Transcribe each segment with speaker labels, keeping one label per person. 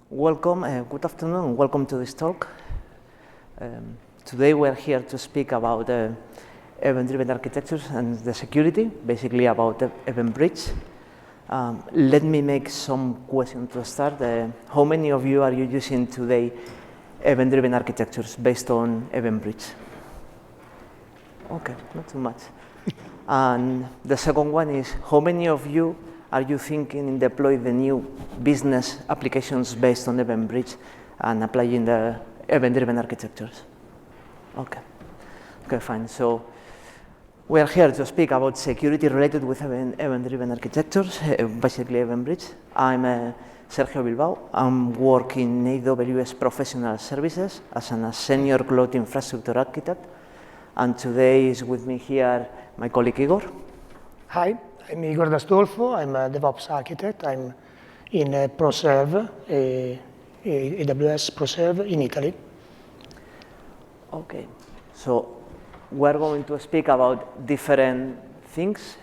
Speaker 1: Welcome, good afternoon, and welcome to this talk. Today we're here to speak about event-driven architectures and the security, basically about Event Bridge. Let me make some questions to start. How many of you are using today event-driven architectures based on Event Bridge? Okay, not too much. And the second one is, how many of you are you thinking in deploy the new business applications based on Event Bridge and applying the event-driven architectures? Okay, fine. So we are here to speak about security related with event-driven architectures, basically Event Bridge. I'm Sergio Bilbao. I'm working in AWS Professional Services as a senior cloud infrastructure architect. And today is with me here my colleague Igor.
Speaker 2: Hi, I'm Igor D'Astolfo. I'm a DevOps architect. I'm in ProServe, AWS ProServe in Italy.
Speaker 1: Okay, so we're going to speak about different things.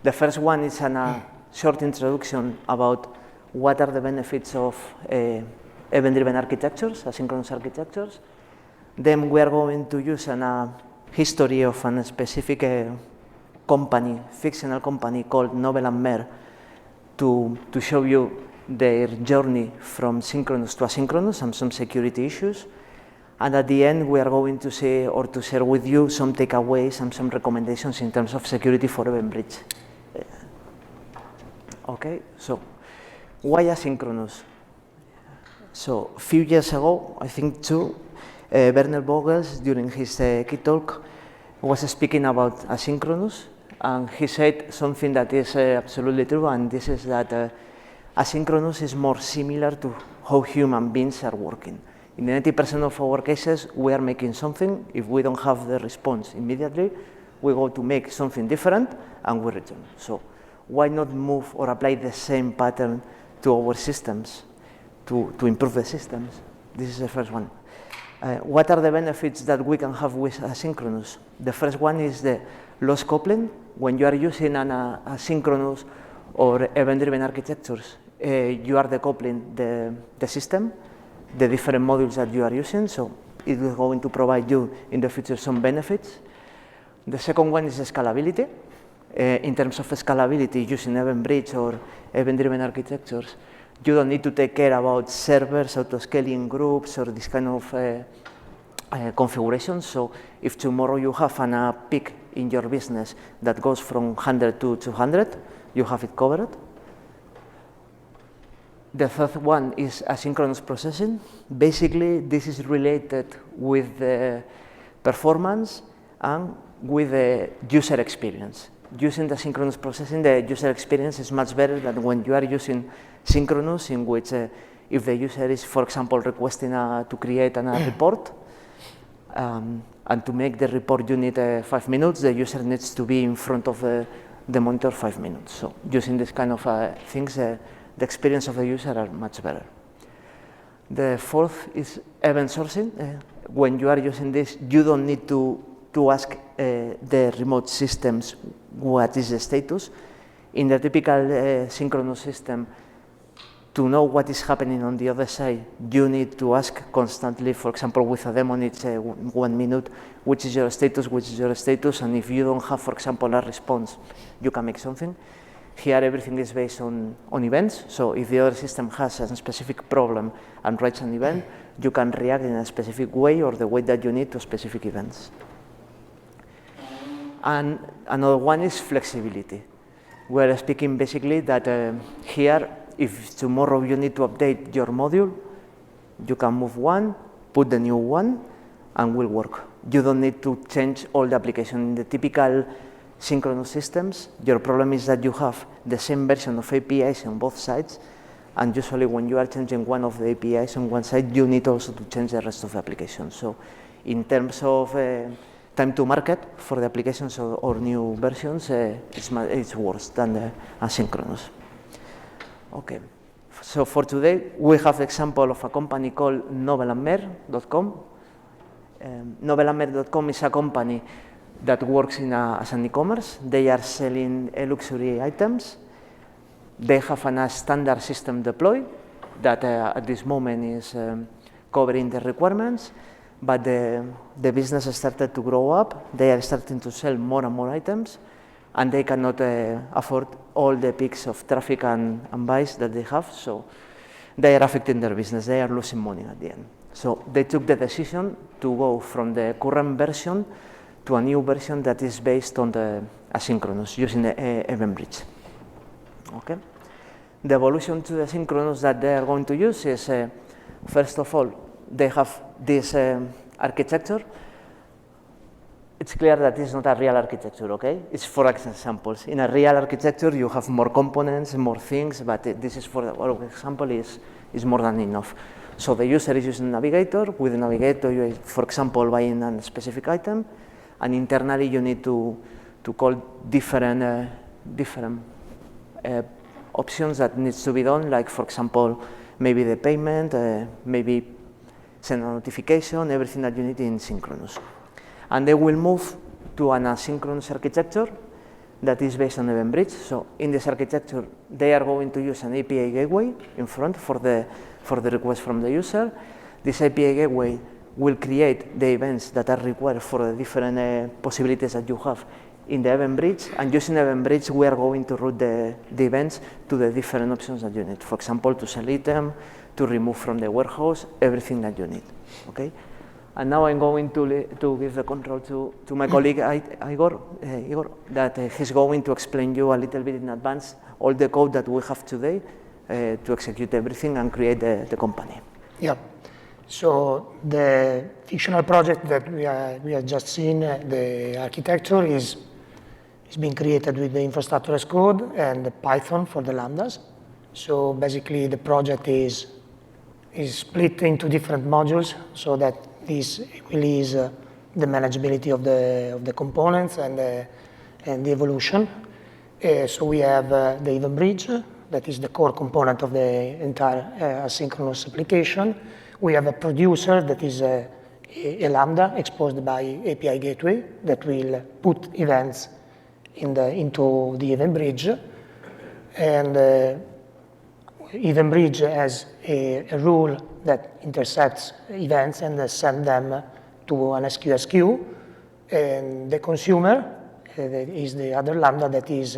Speaker 1: The first one is a short introduction about what are the benefits of event-driven architectures, asynchronous architectures. Then we are going to use a history of a specific company, fictional company called Nobel and Mer to show you their journey from synchronous to asynchronous and some security issues. And at the end, we are going to say or to share with you some takeaways and some recommendations in terms of security for Event Bridge. Okay, so why asynchronous? So a few years ago, I think Werner Vogels, during his key talk, was speaking about asynchronous, and he said something that is absolutely true, and this is that asynchronous is more similar to how human beings are working. In 90% of our cases, we are making something. If we don't have the response immediately, we go to make something different, and we return. So why not move or apply the same pattern to our systems to improve the systems? This is the first one. What are the benefits that we can have with asynchronous? The first one is the loss coupling. When you are using an asynchronous or event-driven architectures, you are decoupling the system, the different modules that you are using, so it is going to provide you in the future some benefits. The second one is scalability. In terms of scalability, using Event Bridge or event-driven architectures, you don't need to take care about servers, auto-scaling groups, or this kind of configurations. So if tomorrow you have a peak in your business that goes from 100 to 200, you have it covered. The third one is asynchronous processing. Basically, this is related with the performance and with the user experience. Using the synchronous processing, the user experience is much better than when you are using synchronous, in which if the user is, for example, requesting to create a report, and to make the report you need 5 minutes, the user needs to be in front of the monitor 5 minutes. So using this kind of things, the experience of the user are much better. The fourth is event sourcing. When you are using this, you don't need to ask the remote systems what is the status. In the typical synchronous system, to know what is happening on the other side, you need to ask constantly. For example, with a daemon, it's 1 minute, which is your status, and if you don't have, for example, a response, you can make something. Here, everything is based on events, so if the other system has a specific problem and writes an event, you can react in a specific way or the way that you need to specific events. And another one is flexibility. We're speaking basically that here, if tomorrow you need to update your module, you can move one, put the new one, and will work. You don't need to change all the application. In the typical synchronous systems, your problem is that you have the same version of APIs on both sides, and usually when you are changing one of the APIs on one side, you need also to change the rest of the application. So in terms of time to market for the applications or new versions, it's worse than the asynchronous. Okay, so for today, we have the example of a company called nobelandmer.com. Nobelandmer.com is a company that works as an e-commerce. They are selling luxury items. They have a standard system deployed. that at this moment is covering the requirements, but the business has started to grow up. They are starting to sell more and more items, and they cannot afford all the peaks of traffic and buys that they have, so they are affecting their business. They are losing money at the end. So they took the decision to go from the current version to a new version that is based on the asynchronous, using the event bridge. Okay. The evolution to the synchronous that they are going to use is, first of all, they have this architecture. It's clear that it's not a real architecture, okay? It's for examples. In a real architecture, you have more components, more things, but this is for the example is more than enough. So the user is using Navigator. With the Navigator, you are, for example, buying a specific item, and internally you need to call different options that needs to be done, like, for example, maybe the payment, maybe send a notification, everything that you need in synchronous. And they will move to an asynchronous architecture that is based on event bridge. So in this architecture, they are going to use an API gateway in front for the request from the user. This API gateway will create the events that are required for the different possibilities that you have in the event bridge, and using event bridge, we are going to route the events to the different options that you need. For example, to sell item, to remove from the warehouse, everything that you need. Okay. And now I'm going to give the control to my colleague Igor, that he's going to explain you a little bit in advance all the code that we have today to execute everything and create the company.
Speaker 2: Yeah. So the fictional project that we have just seen, the architecture is being created with the infrastructure as code and the Python for the lambdas. So basically, the project is split into different modules so that this will ease the manageability of the components and the evolution. So we have the event bridge, that is the core component of the entire asynchronous application. We have a producer that is a lambda exposed by API gateway that will put events into the event bridge. And event bridge has a rule that intercepts events and sends them to an SQS queue. And the consumer is the other lambda that is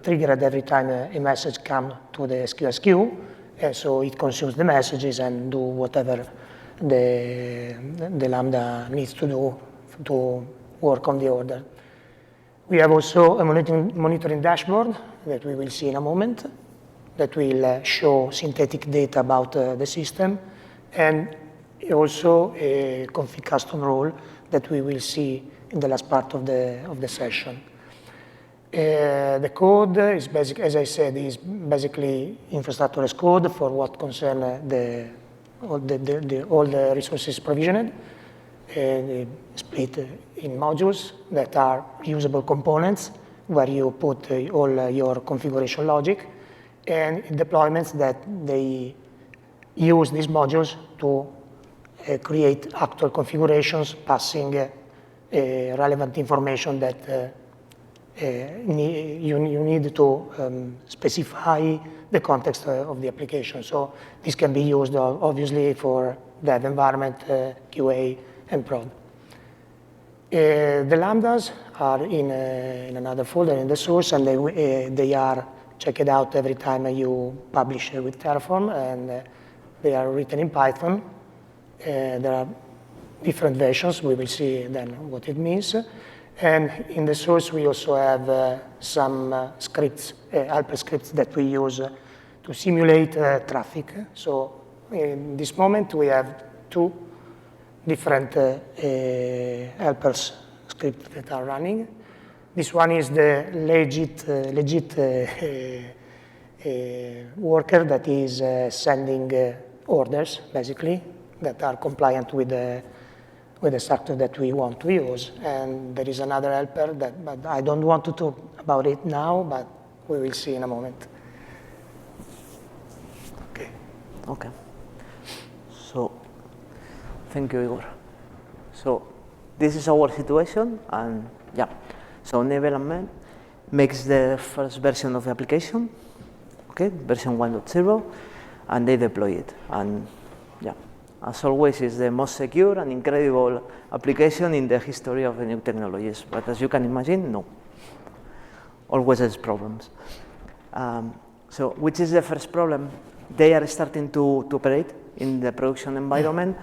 Speaker 2: triggered every time a message comes to the SQS queue. And so it consumes the messages and do whatever the lambda needs to do to work on the order. We have also a monitoring dashboard that we will see in a moment that will show synthetic data about the system, and also a config custom rule that we will see in the last part of the session. The code is basic, as I said, is basically infrastructure as code for what concern all the resources provisioned, split in modules that are usable components where you put all your configuration logic, and deployments that they use these modules to create actual configurations, passing relevant information that you need to specify the context of the application. So this can be used obviously for dev environment, QA, and prod. The lambdas are in another folder in the source, and they are checked out every time you publish with Terraform, and they are written in Python. There are different versions. We will see then what it means. And in the source, we also have some scripts, helper scripts that we use to simulate traffic. So in this moment, we have two different helpers scripts that are running. This one is the legit worker that is sending orders, basically, that are compliant with the structure that we want to use. And there is another helper but I don't want to talk about it now, but we will see in a moment.
Speaker 1: Okay. So, thank you, Igor. So, this is our situation, and yeah. So, Development makes the first version of the application, okay, version 1.0, and they deploy it. And yeah, as always, it's the most secure and incredible application in the history of the new technologies. But as you can imagine, no. Always has problems. So which is the first problem? They are starting to operate in the production environment,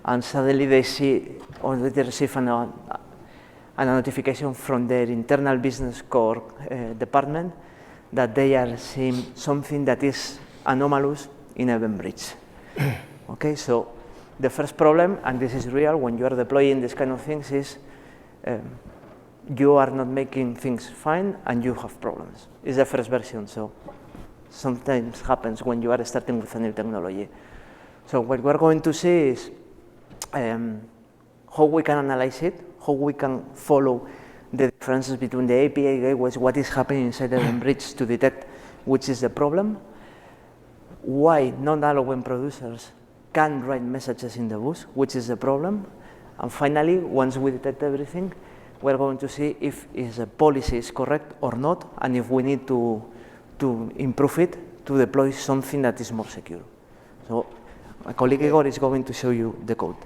Speaker 1: and suddenly they see, or they receive a notification from their internal business core department that they are seeing something that is anomalous in event bridge. Okay, so the first problem, and this is real when you are deploying this kind of things, is you are not making things fine and you have problems. It's the first version, so sometimes happens when you are starting with a new technology. So what we're going to see is how we can analyze it, how we can follow the differences between the API gateways, what is happening inside the event bridge to detect which is the problem, why non-allowing producers can write messages in the bus, which is the problem, and finally, once we detect everything, we're going to see if the policy is correct or not, and if we need to improve it to deploy something that is more secure. So my colleague Igor is going to show you the code.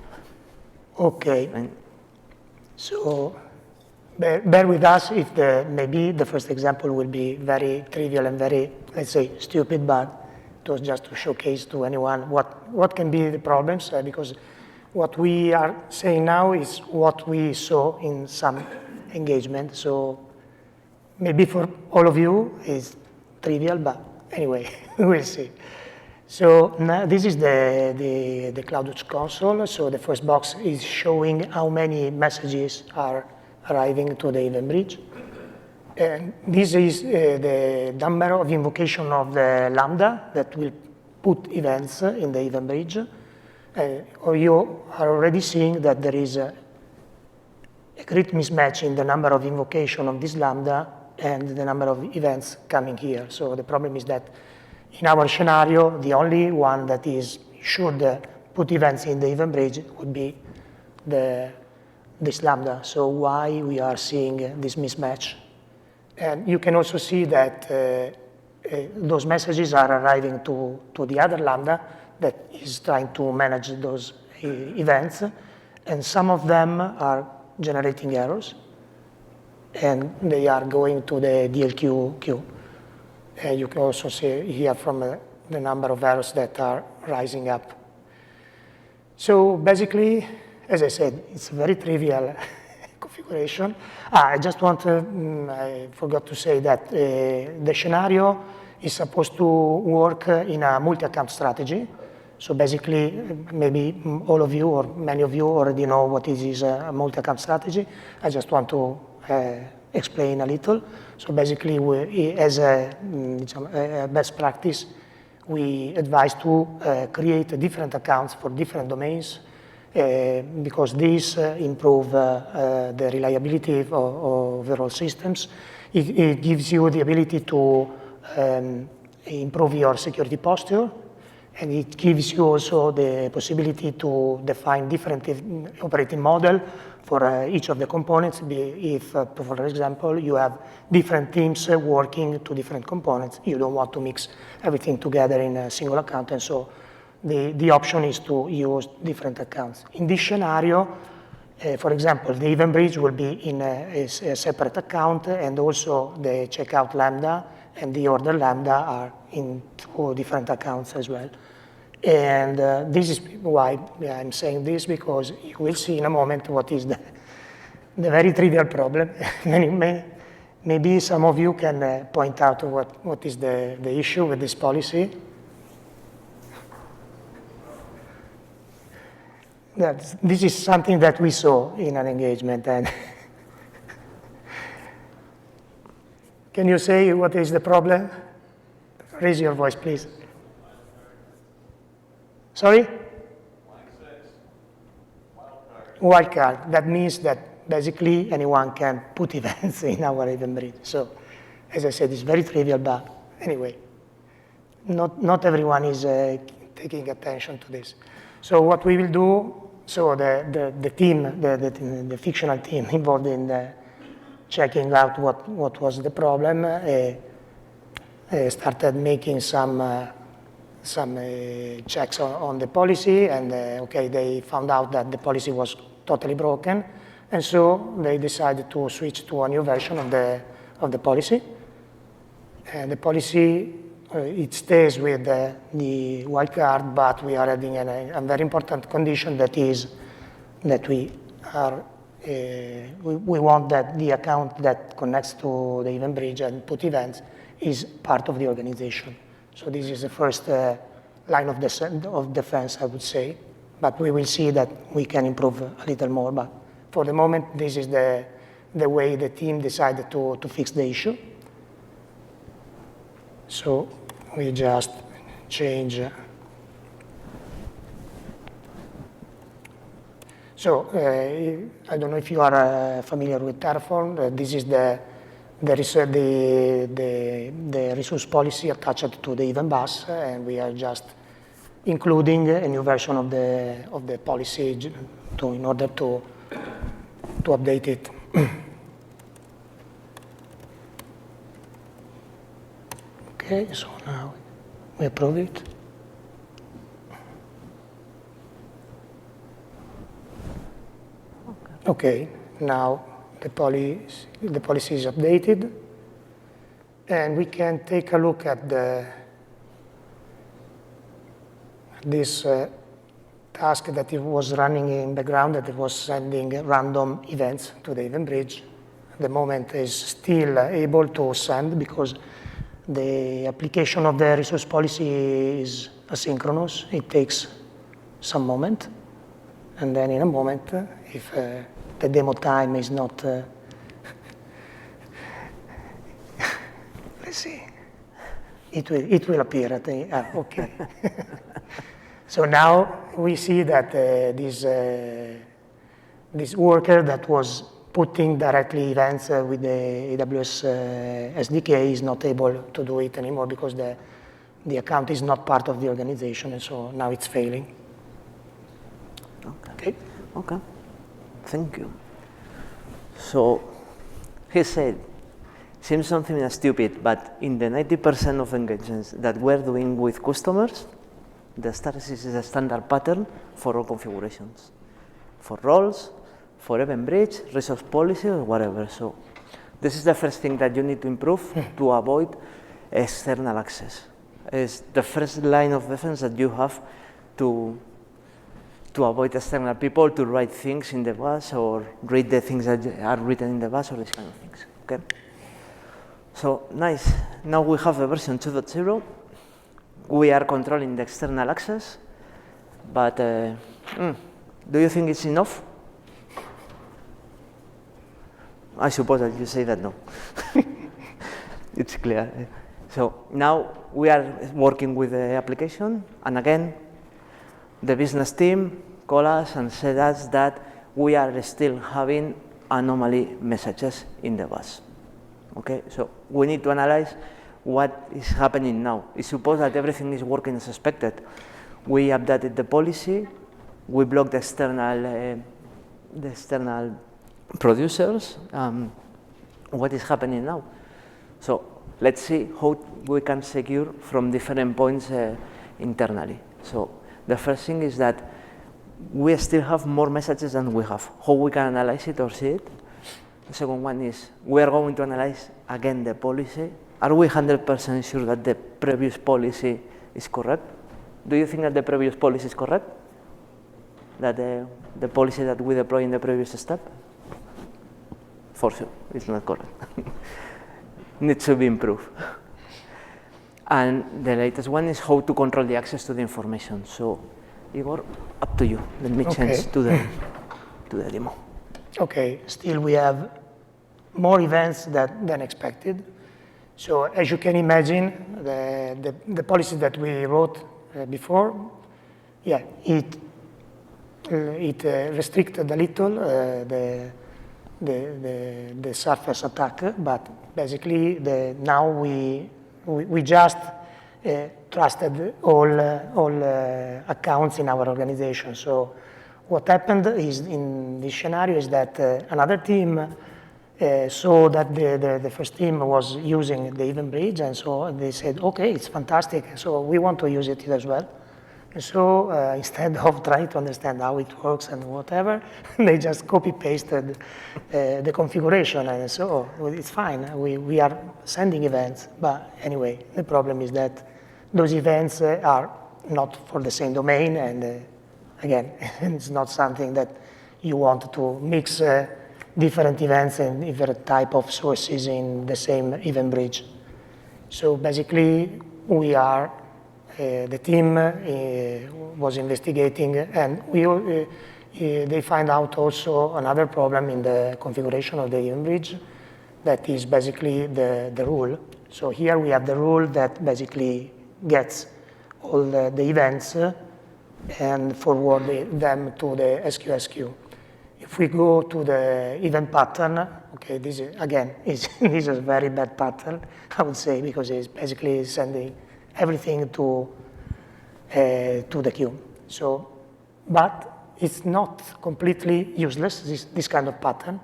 Speaker 2: Okay. So bear with us if maybe the first example will be very trivial and very, let's say, stupid, but it was just to showcase to anyone what can be the problems, because what we are saying now is what we saw in some engagement. So maybe for all of you is trivial, but anyway, we'll see. So now this is the CloudWatch console. So the first box is showing how many messages are arriving to the event bridge. And this is the number of invocation of the Lambda that will put events in the event bridge. Or you are already seeing that there is a great mismatch in the number of invocation of this Lambda and the number of events coming here. So the problem is that in our scenario, the only one that should put events in the event bridge would be this Lambda. So why we are seeing this mismatch? And you can also see that those messages are arriving to the other Lambda that is trying to manage those events, and some of them are generating errors, and they are going to the DLQ queue. You can also see here from the number of errors that are rising up. So basically, as I said, it's a very trivial configuration. I just want to, I forgot to say that the scenario is supposed to work in a multi-account strategy. So basically, maybe all of you or many of you already know what is a multi-account strategy. I just want to explain a little. So basically, as a best practice, we advise to create different accounts for different domains because these improve the reliability of overall systems. It gives you the ability to improve your security posture, and it gives you also the possibility to define different operating model for each of the components. If, for example, you have different teams working to different components, you don't want to mix everything together in a single account, and so the option is to use different accounts. In this scenario, for example, the event bridge will be in a separate account, and also the checkout Lambda and the order Lambda are in two different accounts as well. And this is why I'm saying this, because you will see in a moment what is the very trivial problem. Maybe some of you can point out what is the issue with this policy. This is something that we saw in an engagement. And can you say what is the problem? Raise your voice, please. Sorry? Wildcard. That means that basically anyone can put events in our event bridge. So, as I said, it's very trivial, but anyway, not everyone is taking attention to this. So what we will do, so the team, the fictional team involved in checking out what was the problem, started making some checks on the policy, and okay, they found out that the policy was totally broken, and so they decided to switch to a new version of the policy. And the policy, it stays with the wildcard, but we are adding a very important condition, that is that we want that the account that connects to the event bridge and put events is part of the organization. So this is the first line of defense, I would say. But we will see that we can improve a little more. But for the moment, this is the way the team decided to fix the issue. So we just change. So I don't know if you are familiar with Terraform. This is the resource policy attached to the event bus, and we are just including a new version of the policy in order to update it. Okay, so now we approve it. Okay, now the policy is updated, and we can take a look at this task that it was running in background, that it was sending random events to the event bridge. At the moment is still able to send because the application of the resource policy is asynchronous. It takes some moment, and then in a moment, if the demo time is not, let's see, it will appear at the, okay. So now we see that this worker that was putting directly events with the AWS SDK is not able to do it anymore because the account is not part of the organization, and so now it's failing.
Speaker 1: Okay. Okay. Thank you. So he said, seems something stupid, but in the 90% of engagements that we're doing with customers, the status is a standard pattern for all configurations, for roles, for event bridge, resource policy, or whatever. So this is the first thing that you need to improve to avoid external access. It's the first line of defense that you have to avoid external people to write things in the bus or read the things that are written in the bus or these kind of things. Okay. So nice. Now we have the version 2.0. We are controlling the external access, but do you think it's enough? I suppose that you say that no. It's clear. So now we are working with the application, and again, the business team call us and said us that we are still having anomaly messages in the bus. Okay, so we need to analyze what is happening now. It's supposed that everything is working as expected. We updated the policy, we blocked the external producers. What is happening now? So let's see how we can secure from different points internally. So the first thing is that we still have more messages than we have. How we can analyze it or see it? The second one is we are going to analyze again the policy. Are we 100% sure that the previous policy is correct? Do you think that the previous policy is correct? That the policy that we deploy in the previous step? For sure, it's not correct. Needs to be improved. And the latest one is how to control the access to the information. So, Igor, up to you. Let me change to the demo.
Speaker 2: Okay, still we have more events than expected. So as you can imagine, the policy that we wrote before, yeah, it restricted a little the surface attack, but basically now we just trusted all accounts in our organization. So what happened is in this scenario is that another team So that the first team was using the event bridge, and so they said, okay, it's fantastic, so we want to use it as well. And so instead of trying to understand how it works and whatever, they just copy-pasted the configuration, and so well, it's fine, we are sending events, but anyway, the problem is that those events are not for the same domain, and again, it's not something that you want to mix different events and different type of sources in the same event bridge. So basically, we are, the team was investigating, and they find out also another problem in the configuration of the event bridge, that is basically the rule. So here we have the rule that basically gets all the events and forward them to the SQS queue. If we go to the event pattern, okay, this is, again, this is a very bad pattern, I would say, because it's basically sending everything to the queue. So, but it's not completely useless, this kind of pattern.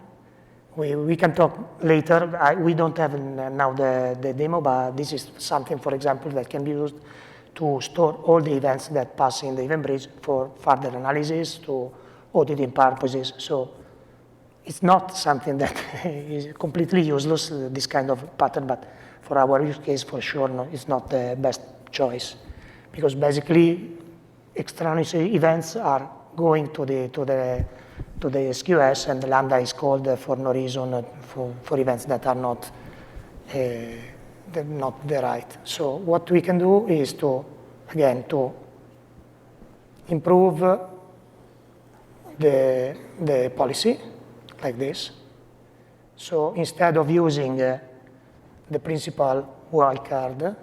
Speaker 2: We can talk later. We don't have now the demo, but this is something, for example, that can be used to store all the events that pass in the event bridge for further analysis, to auditing purposes. So it's not something that is completely useless, this kind of pattern, but for our use case, for sure, no, it's not the best choice. Because basically, extraneous events are going to the SQS, and the Lambda is called for no reason for events that are not the right. So what we can do is to, again, to improve the policy like this. So instead of using the principal wildcard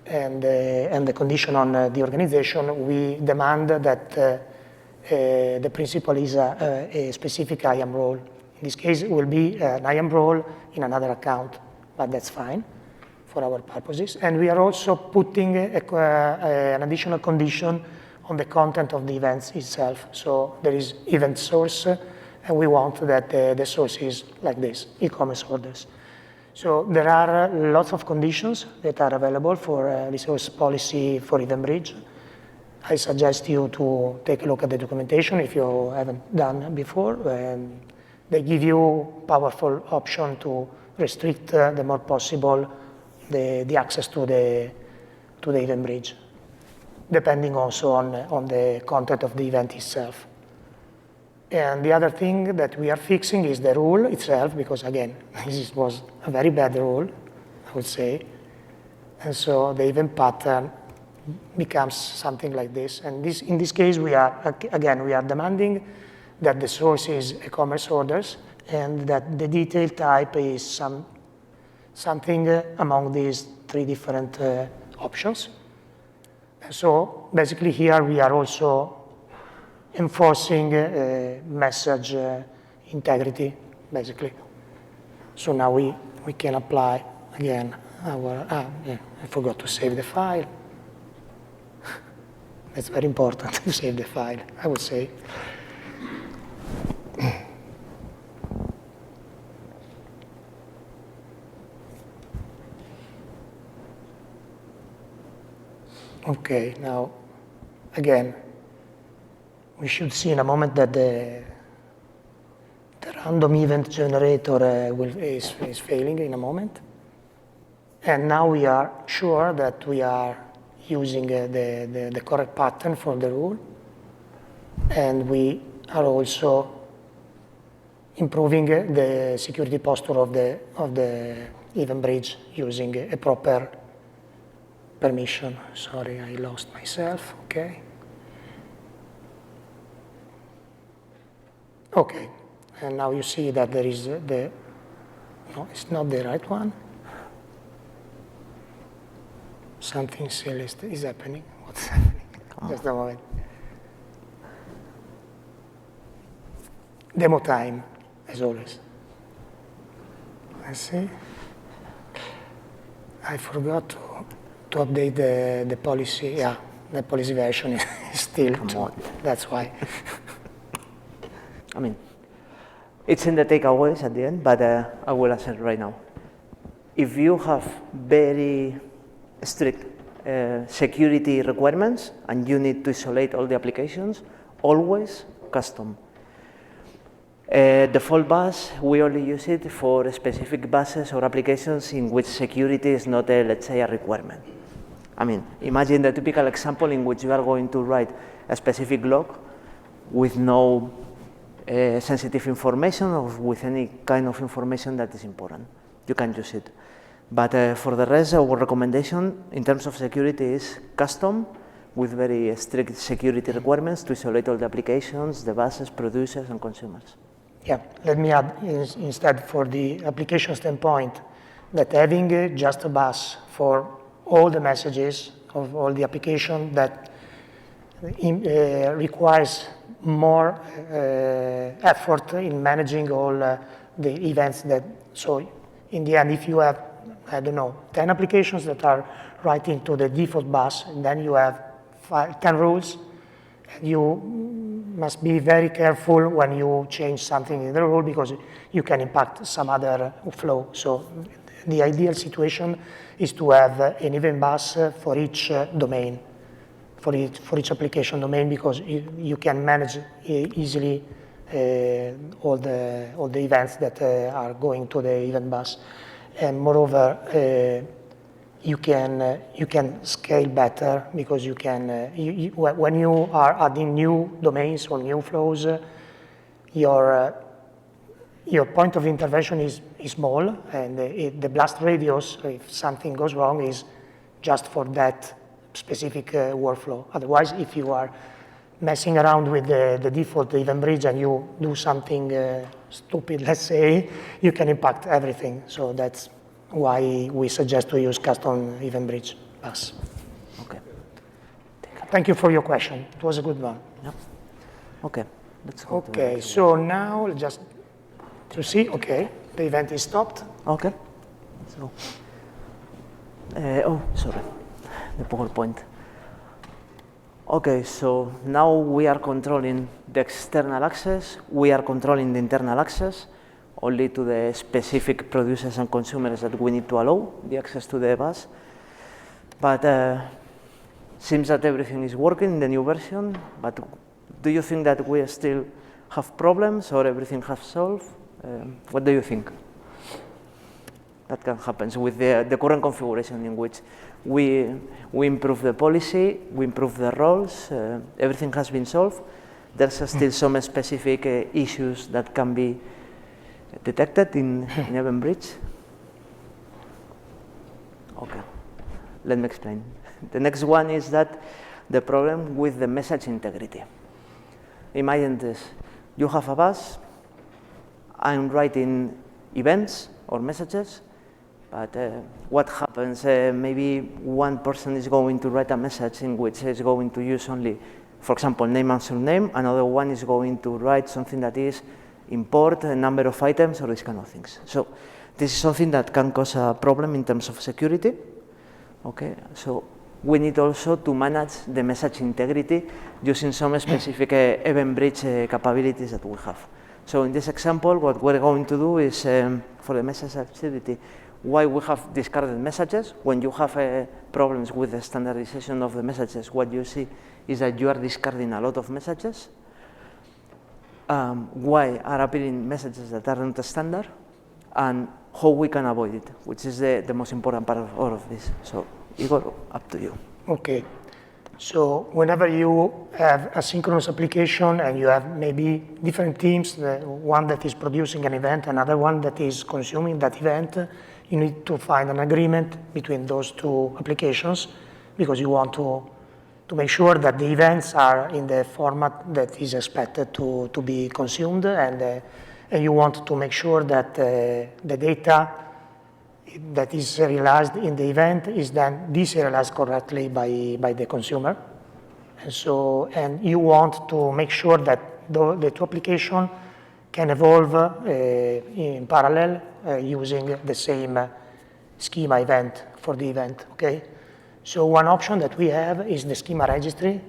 Speaker 2: and the condition on the organization, we demand that the principal is a specific IAM role. In this case, it will be an IAM role in another account, but that's fine for our purposes. And we are also putting an additional condition on the content of the events itself. So there is event source, and we want that the source is like this, e-commerce orders. So there are lots of conditions that are available for resource policy for event bridge. I suggest you to take a look at the documentation if you haven't done before. And they give you powerful option to restrict the more possible the access to the event bridge, depending also on the content of the event itself. And the other thing that we are fixing is the rule itself, because again, this was a very bad rule, I would say. And so the event pattern becomes something like this. And in this case, we are demanding that the source is e-commerce orders, and that the detail type is something among these three different options. So basically here we are also enforcing message integrity, basically. So now we can apply again our, I forgot to save the file. It's very important to save the file, I would say. Okay, now, again, we should see in a moment that the random event generator is failing in a moment. And now we are sure that we are using the correct pattern for the rule. And we are also improving the security posture of the event bridge using a proper permission. Sorry, I lost myself, okay. Okay, and now you see that there is no, it's not the right one. Something silly is happening. What's happening? Just a moment. Demo time, as always. Let's see. I forgot to update the policy. Yeah, the policy version is still. That's why.
Speaker 1: I mean, It's in the takeaways at the end, but I will answer right now. If you have very strict security requirements and you need to isolate all the applications, always custom. Default bus, we only use it for specific buses or applications in which security is not, let's say, a requirement. I mean, imagine the typical example in which you are going to write a specific log with no sensitive information or with any kind of information that is important. You can use it. But for the rest, our recommendation in terms of security is custom with very strict security requirements to isolate all the applications, the buses, producers, and consumers.
Speaker 2: Yeah, let me add instead for the application standpoint that having just a bus for all the messages of all the application that requires more effort in managing all the events that, so in the end, if you have, I don't know, 10 applications that are writing to the default bus, and then you have 10 rules, you must be very careful when you change something in the rule because you can impact some other flow. So the ideal situation is to have an event bus for each domain, for each application domain, because you can manage easily all the events that are going to the event bus. And moreover, you can scale better because you can, when you are adding new domains or new flows, your point of intervention is small, and the blast radius, if something goes wrong, is just for that specific workflow. Otherwise, if you are messing around with the default event bridge and you do something stupid, let's say, you can impact everything. So that's why we suggest to use custom event bridge bus.
Speaker 1: Okay.
Speaker 2: Thank you for your question. It was a good one.
Speaker 1: Yep. Okay. Let's go.
Speaker 2: Okay. So now just to see. Okay, the event is stopped.
Speaker 1: Okay. So. Oh, sorry. The PowerPoint. Okay, so now we are controlling the external access. We are controlling the internal access only to the specific producers and consumers that we need to allow the access to the bus. But seems that everything is working in the new version. But do you think that we still have problems or everything has solved? What do you think? That can happen with the current configuration in which we improve the policy, we improve the roles, everything has been solved. There's still some specific issues that can be detected in Event Bridge. Okay, let me explain. The next one is that the problem with the message integrity. Imagine this, you have a bus, I'm writing events or messages, but what happens, maybe one person is going to write a message in which is going to use only, for example, name and surname, another one is going to write something that is import a number of items or these kind of things. So this is something that can cause a problem in terms of security. Okay, so we need also to manage the message integrity using some specific event bridge capabilities that we have. So in this example, what we're going to do is for the message activity, why we have discarded messages. When you have problems with the standardization of the messages, what you see is that you are discarding a lot of messages. Why are appearing messages that are not standard, and how we can avoid it, which is the most important part of all of this. So, Igor, up to you.
Speaker 2: Okay. So whenever you have a synchronous application and you have maybe different teams, one that is producing an event, another one that is consuming that event, you need to find an agreement between those two applications because you want to make sure that the events are in the format that is expected to be consumed, and you want to make sure that the data that is serialized in the event is then deserialized correctly by the consumer. And you want to make sure that the two applications can evolve in parallel using the same schema event for the event, okay? So one option that we have is the schema registry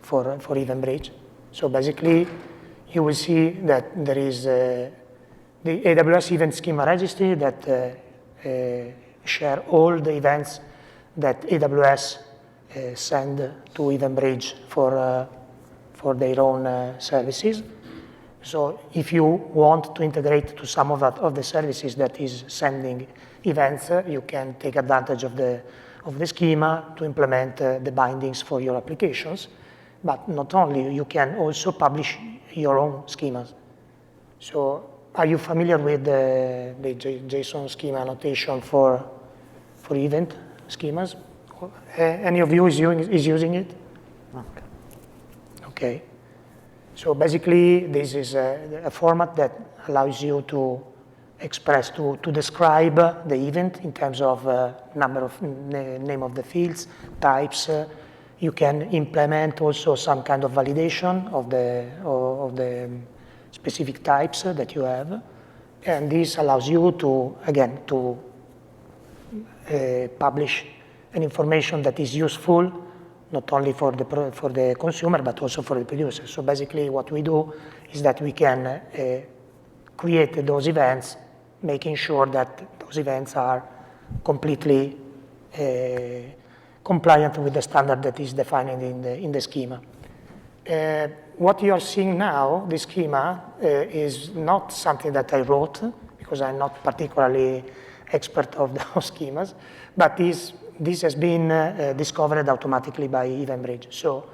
Speaker 2: for Event Bridge. So basically, you will see that there is the AWS event schema registry that share all the events that AWS send to EventBridge for their own services. So if you want to integrate to some of the services that is sending events, you can take advantage of the schema to implement the bindings for your applications. But not only, you can also publish your own schemas. So are you familiar with the JSON schema notation for event schemas? Any of you is using it?
Speaker 1: Okay.
Speaker 2: Okay. So basically, this is a format that allows you to express, to describe the event in terms of number of name of the fields, types. You can implement also some kind of validation of the specific types that you have. And this allows you to, again, to publish an information that is useful not only for the consumer, but also for the producer. So basically what we do is that we can create those events, making sure that those events are completely compliant with the standard that is defined in the schema. What you are seeing now, the schema, is not something that I wrote, because I'm not particularly expert of those schemas, but this has been discovered automatically by EventBridge. So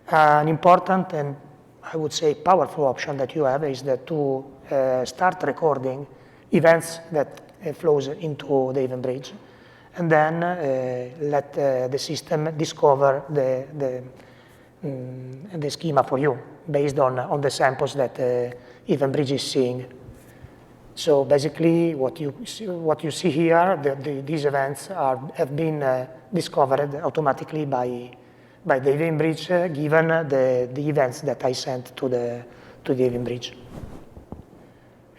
Speaker 2: an important and I would say powerful option that you have is that to start recording events that flows into the EventBridge, and then let the system discover the schema for you based on the samples that EventBridge is seeing. So basically, what you see here, these events have been discovered automatically by the EventBridge, given the events that I sent to the EventBridge.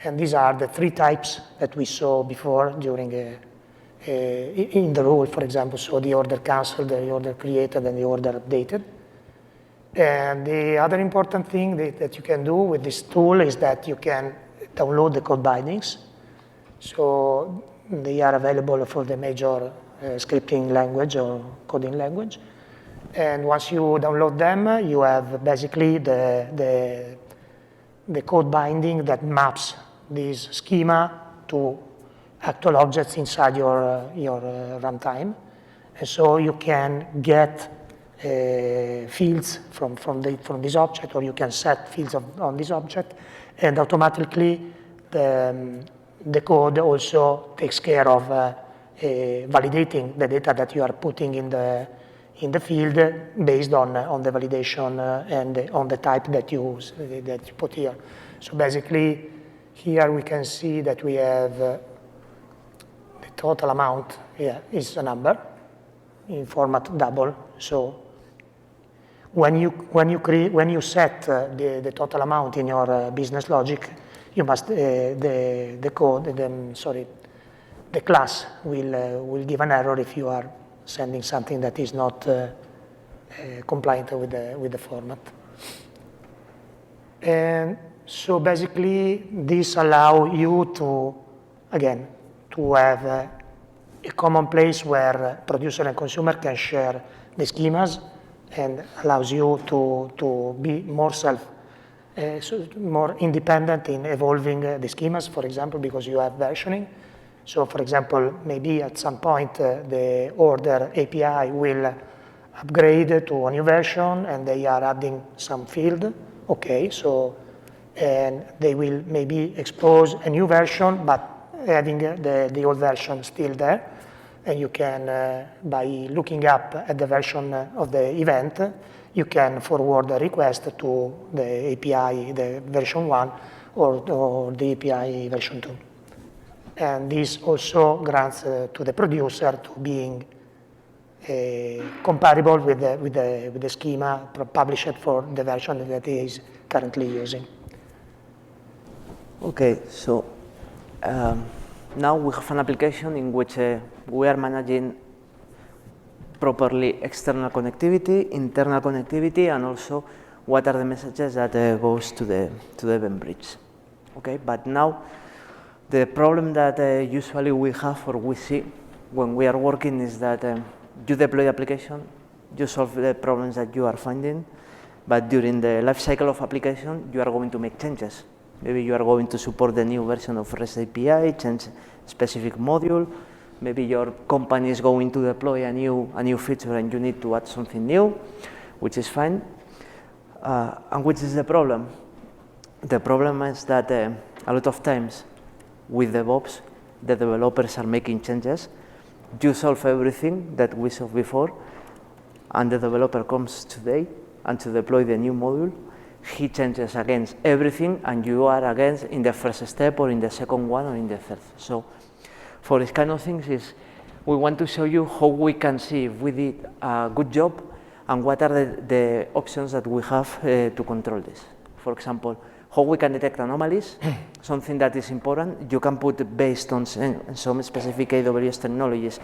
Speaker 2: And these are the three types that we saw before during in the rule, for example. So the order canceled, the order created, and the order updated. And the other important thing that you can do with this tool is that you can download the code bindings. So they are available for the major scripting language or coding language. And once you download them, you have basically the code binding that maps this schema to actual objects inside your runtime. And so you can get fields from this object, or you can set fields on this object, and automatically the code also takes care of validating the data that you are putting in the field based on the validation and on the type that you put here. So basically, here we can see that we have the total amount here is a number in format double. So when you set the total amount in your business logic, you must the class will give an error if you are sending something that is not compliant with the format. And so basically, this allows you to, again, to have a common place where producer and consumer can share the schemas, and allows you to be more more independent in evolving the schemas, for example, because you have versioning. So for example, maybe at some point the order API will upgrade to a new version and they are adding some field. Okay, so and they will maybe expose a new version, but having the old version still there. And you can, by looking up at the version of the event, you can forward a request to the API, the version 1, or the API version 2. And this also grants to the producer to being comparable with the schema published for the version that he is currently using.
Speaker 1: Okay, so now we have an application in which we are managing properly external connectivity, internal connectivity, and also what are the messages that goes to the EventBridge. Okay, but now The problem that usually we have or we see when we are working is that you deploy the application, you solve the problems that you are finding, but during the life cycle of application, you are going to make changes. Maybe you are going to support the new version of REST API, change specific module. Maybe your company is going to deploy a new feature and you need to add something new, which is fine. And which is the problem? The problem is that a lot of times with DevOps, the developers are making changes. You solve everything that we solved before, and the developer comes today and to deploy the new module, he changes against everything, and you are against in the first step or in the second one or in the third. So for these kind of things, we want to show you how we can see if we did a good job and what are the options that we have to control this. For example, how we can detect anomalies, something that is important. You can put, based on some specific AWS technologies,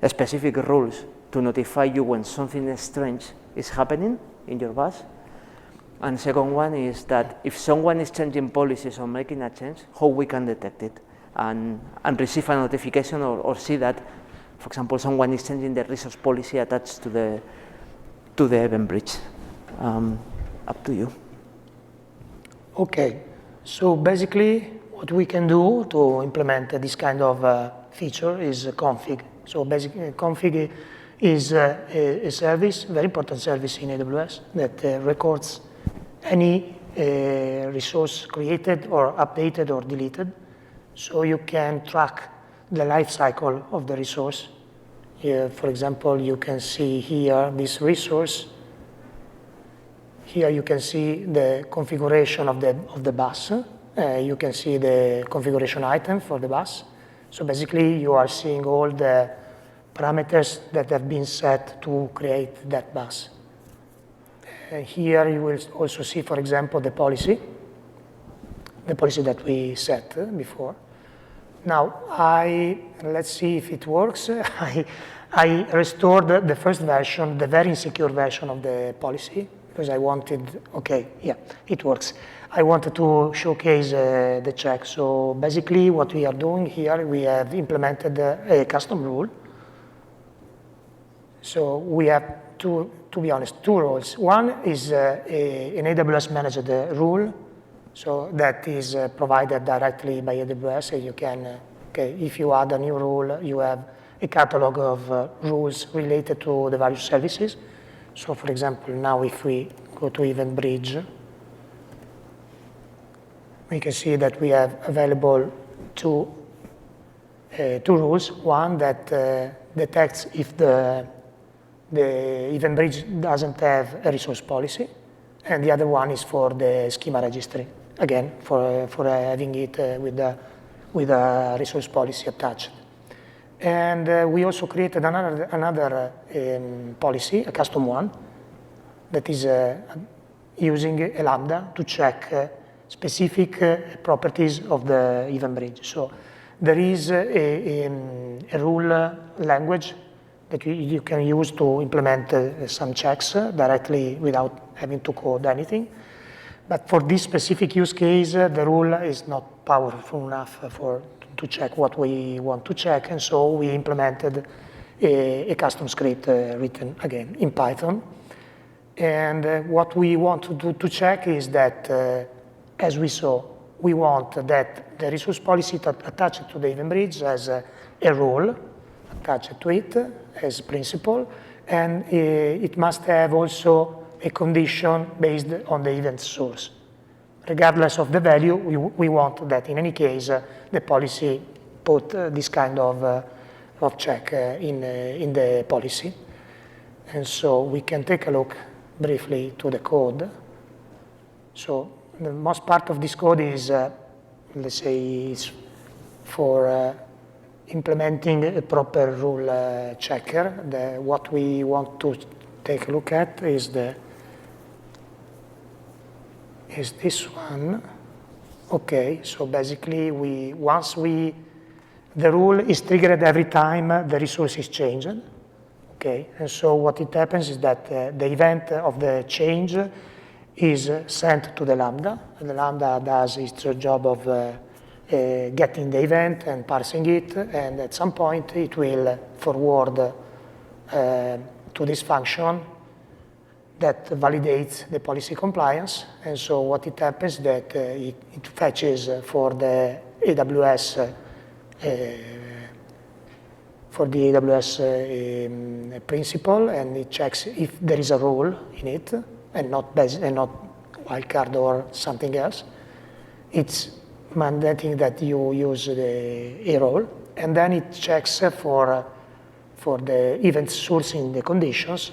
Speaker 1: specific rules to notify you when something strange is happening in your bus. And second one is that if someone is changing policies or making a change, how we can detect it and receive a notification or see that, for example, someone is changing the resource policy attached to the event bridge. Up to you.
Speaker 2: Okay, so basically what we can do to implement this kind of feature is config. So basically config is a service, very important service in AWS that records any resource created or updated or deleted. So you can track the life cycle of the resource. Here, for example, you can see here this resource. Here you can see the configuration of the bus. You can see the configuration item for the bus. So basically you are seeing all the parameters that have been set to create that bus. Here you will also see, for example, the policy that we set before. Now, let's see if it works. I restored the first version, the very insecure version of the policy, because I wanted, okay, yeah, it works. I wanted to showcase the check. So basically what we are doing here, we have implemented a custom rule. So we have to be honest, two rules. One is an AWS managed rule, so that is provided directly by AWS. So you can, okay, if you add a new rule, you have a catalog of rules related to the various services. So for example, now if we go to Event Bridge, we can see that we have available two rules. One that detects if the Event Bridge doesn't have a resource policy, and the other one is for the schema registry, again, for having it with a resource policy attached. And we also created another policy, a custom one, that is using a Lambda to check specific properties of the Event Bridge. So there is a rule language that you can use to implement some checks directly without having to code anything. But for this specific use case, the rule is not powerful enough to check what we want to check, and so we implemented a custom script written, again, in Python. And what we want to do to check is that, as we saw, we want that the resource policy attached to the Event Bridge as a rule attached to it as principal, and it must have also a condition based on the event source. Regardless of the value, we want that in any case the policy put this kind of check in the policy. And so we can take a look briefly to the code. So the most part of this code is, let's say, is for implementing a proper rule checker. What we want to take a look at is this one. Okay, so basically the rule is triggered every time the resource is changed. Okay, and so what it happens is that the event of the change is sent to the Lambda, and the Lambda does its job of getting the event and parsing it, and at some point it will forward to this function that validates the policy compliance. And so what it happens that it fetches for the AWS principal, and it checks if there is a role in it and not wildcard or something else. It's mandating that you use a role, and then it checks for the event source in the conditions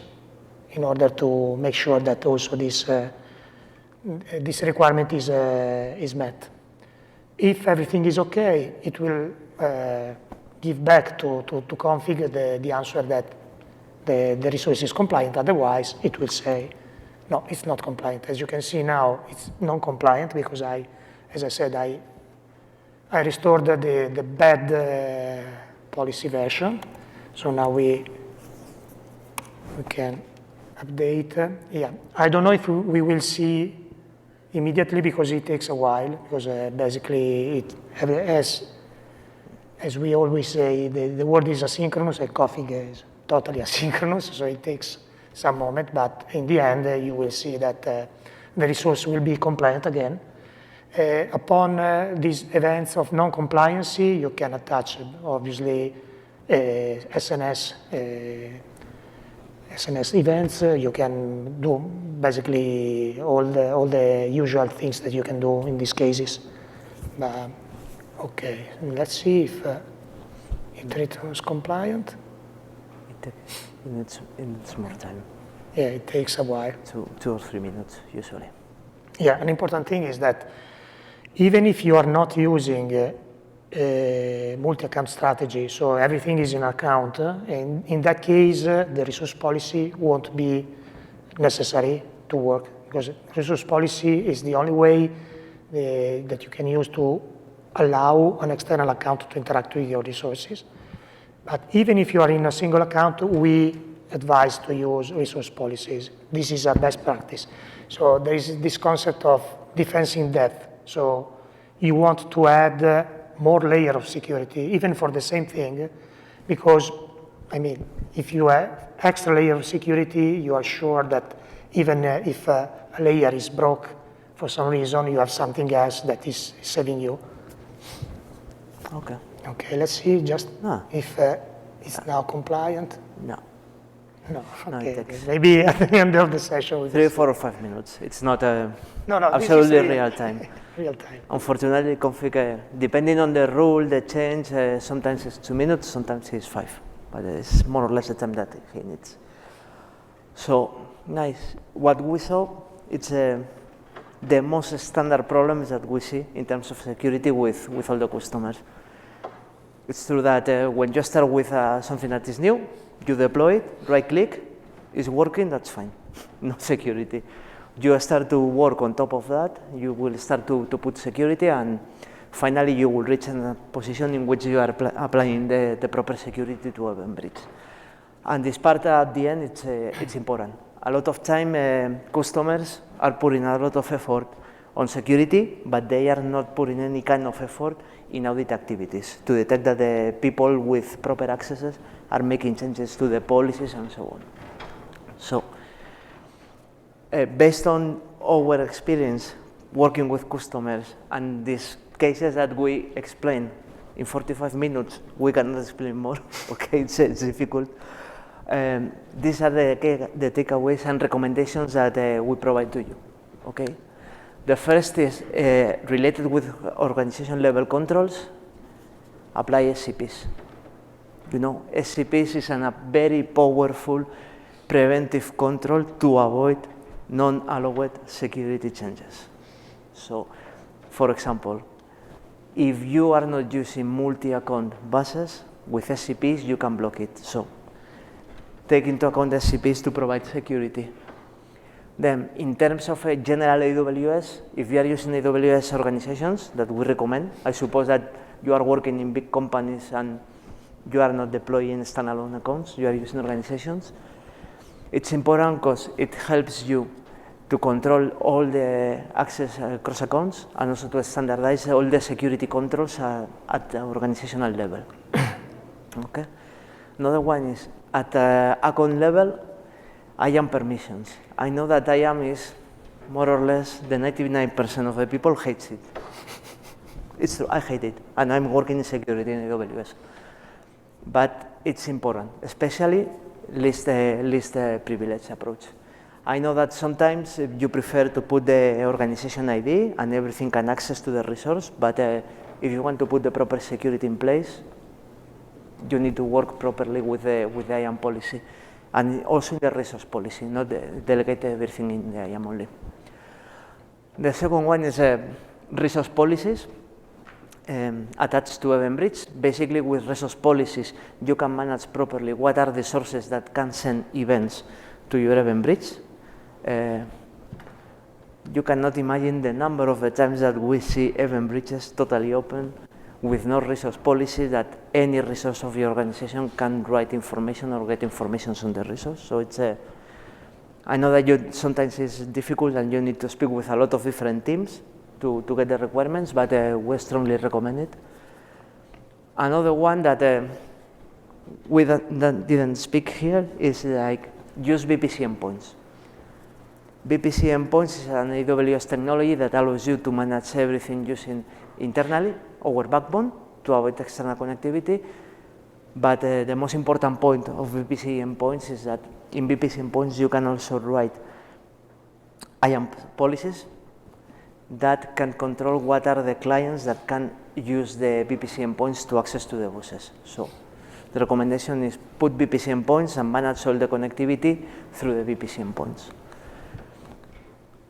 Speaker 2: in order to make sure that also this requirement is met. If everything is okay, it will give back to config the answer that the resource is compliant. Otherwise, it will say, no, it's not compliant. As you can see now, it's non-compliant because as I said, I restored the bad policy version. So now we can update. Yeah, I don't know if we will see immediately because it takes a while, because basically as we always say, the word is asynchronous and config is totally asynchronous, so it takes some moment, but in the end you will see that the resource will be compliant again. Upon these events of non-compliancy, you can attach obviously SNS events. You can do basically all the usual things that you can do in these cases. Okay, let's see if it returns compliant.
Speaker 1: It needs more time.
Speaker 2: Yeah, it takes a while.
Speaker 1: 2 or 3 minutes usually.
Speaker 2: Yeah, an important thing is that even if you are not using a multi-account strategy, so everything is in account, and in that case, the resource policy won't be necessary to work, because resource policy is the only way that you can use to allow an external account to interact with your resources. But even if you are in a single account, we advise to use resource policies. This is a best practice. So there is this concept of defense in depth. So you want to add more layer of security, even for the same thing, because, I mean, if you have extra layer of security, you are sure that even if a layer is broke for some reason, you have something else that is saving you.
Speaker 1: Okay.
Speaker 2: Okay, let's see just if it's now compliant.
Speaker 1: No.
Speaker 2: No,
Speaker 1: No,
Speaker 2: okay.
Speaker 1: it takes
Speaker 2: Maybe at the end of the session we
Speaker 1: 3, 4 or 5 minutes. It's not
Speaker 2: No,
Speaker 1: absolutely
Speaker 2: this is
Speaker 1: real time.
Speaker 2: Real time.
Speaker 1: Unfortunately, config, depending on the rule, the change, sometimes it's 2 minutes, sometimes it's 5. But it's more or less the time that he needs. So, nice. What we saw, it's the most standard problems that we see in terms of security with all the customers. It's true that when you start with something that is new, you deploy it, right-click, it's working, that's fine, no security. You start to work on top of that, you will start to put security, and finally you will reach a position in which you are applying the proper security to event bridge. And this part at the end, it's important. A lot of time, customers are putting a lot of effort on security, but they are not putting any kind of effort in audit activities to detect that the people with proper accesses are making changes to the policies and so on. So, based on our experience working with customers and these cases that we explain in 45 minutes, we cannot explain more, okay, it's difficult. These are the takeaways and recommendations that we provide to you, okay? The first is related with organization level controls, apply SCPs. You know, SCPs is a very powerful preventive control to avoid non-allowed security changes. So, for example, if you are not using multi-account buses, with SCPs you can block it. So, take into account SCPs to provide security. Then, in terms of a general AWS, if you are using AWS organizations that we recommend, I suppose that you are working in big companies and you are not deploying standalone accounts, you are using organizations. It's important because it helps you to control all the access across accounts, and also to standardize all the security controls at the organizational level. Okay. Another one is at the account level, IAM permissions. I know that IAM is more or less the 99% of the people hates it. It's true, I hate it, and I'm working in security in AWS. But it's important, especially least privilege approach. I know that sometimes you prefer to put the organization ID and everything can access to the resource, but if you want to put the proper security in place, you need to work properly with the IAM policy, and also in the resource policy, not delegate everything in the IAM only. The second one is resource policies attached to Event Bridge. Basically, with resource policies, you can manage properly what are the sources that can send events to your Event Bridge. You cannot imagine the number of the times that we see Event Bridges totally open with no resource policy, that any resource of your organization can write information or get information on the resource. So it's I know that sometimes it's difficult and you need to speak with a lot of different teams to get the requirements, but we strongly recommend it. Another one that we didn't speak here is like use VPC endpoints. VPC endpoints is an AWS technology that allows you to manage everything using internally our backbone to avoid external connectivity. But the most important point of VPC endpoints is that in VPC endpoints you can also write IAM policies that can control what are the clients that can use the VPC endpoints to access to the buses. So the recommendation is put VPC endpoints and manage all the connectivity through the VPC endpoints.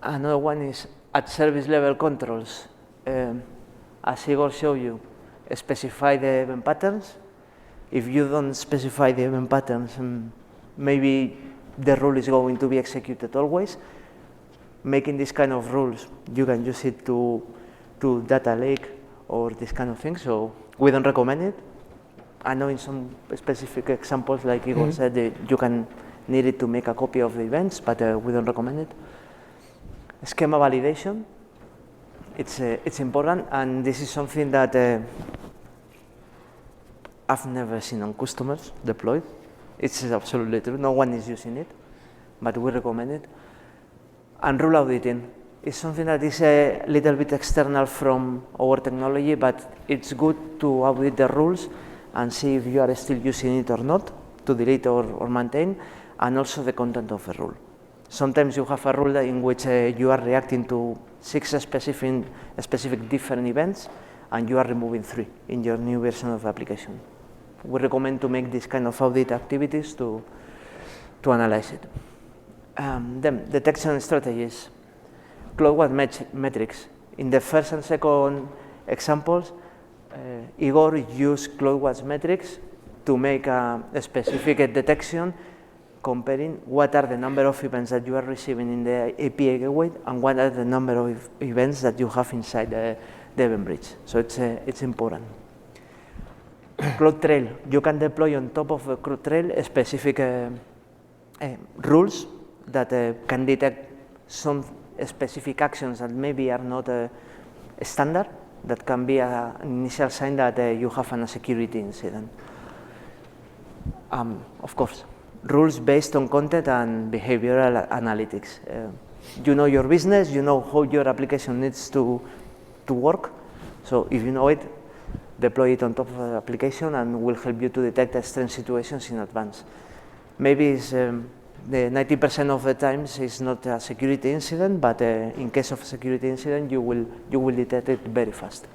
Speaker 1: Another one is at service level controls. As Igor showed you, specify the event patterns. If you don't specify the event patterns, maybe the rule is going to be executed always. Making this kind of rules, you can use it to data lake or this kind of thing, so we don't recommend it. I know in some specific examples, like Igor said, you can need it to make a copy of the events, but we don't recommend it. Schema validation, it's important, and this is something that I've never seen on customers deployed. It's absolutely true, no one is using it, but we recommend it. And rule auditing is something that is a little bit external from our technology, but it's good to audit the rules and see if you are still using it or not, to delete or maintain, and also the content of the rule. Sometimes you have a rule in which you are reacting to 6 specific different events, and you are removing 3 in your new version of the application. We recommend to make this kind of audit activities to analyze it. Then detection strategies, CloudWatch metrics. In the first and second examples, Igor used CloudWatch metrics to make a specific detection, comparing what are the number of events that you are receiving in the API gateway and what are the number of events that you have inside the Event Bridge. So it's important. CloudTrail, you can deploy on top of CloudTrail specific rules that can detect some specific actions that maybe are not standard, that can be an initial sign that you have a security incident. Of course, rules based on content and behavioral analytics. You know your business, you know how your application needs to work, so if you know it, deploy it on top of the application and will help you to detect strange situations in advance. Maybe it's, the 90% of the times it's not a security incident, but in case of a security incident, you will detect it very fast.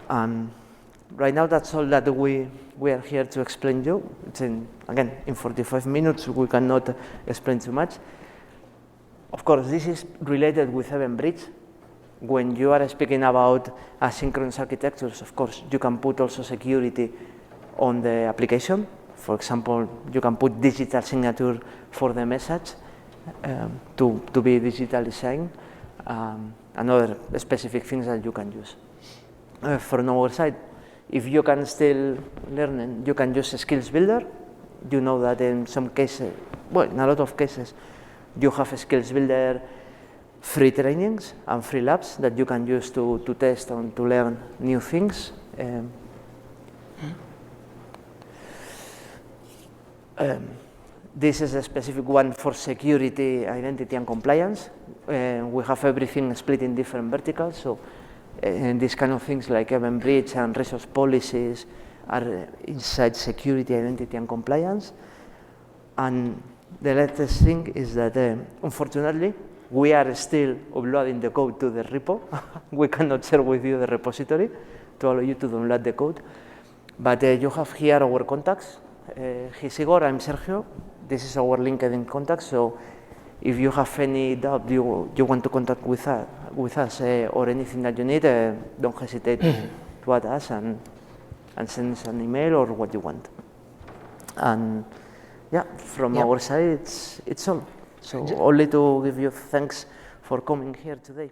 Speaker 1: Right now, that's all that we are here to explain to you. It's again, in 45 minutes, we cannot explain too much. Of course, this is related with Event Bridge. When you are speaking about asynchronous architectures, of course, you can put also security on the application. For example, you can put digital signature for the message to be digitally signed, and other specific things that you can use. From our side, if you can still learn, you can use a skills builder. You know that in some cases, well, in a lot of cases, You have a skills builder, free trainings and free labs that you can use to test and to learn new things. This is a specific one for security, identity, and compliance. We have everything split in different verticals, so these kind of things like event bridge and resource policies are inside security, identity, and compliance. And the latest thing is that, unfortunately, we are still uploading the code to the repo. We cannot share with you the repository to allow you to download the code. But you have here our contacts. He's Igor, I'm Sergio. This is our LinkedIn contact. So if you have any doubt, you want to contact with us or anything that you need, don't hesitate to add us and send us an email or what you want. And yeah, from our side, it's all. So only to give you thanks for coming here today.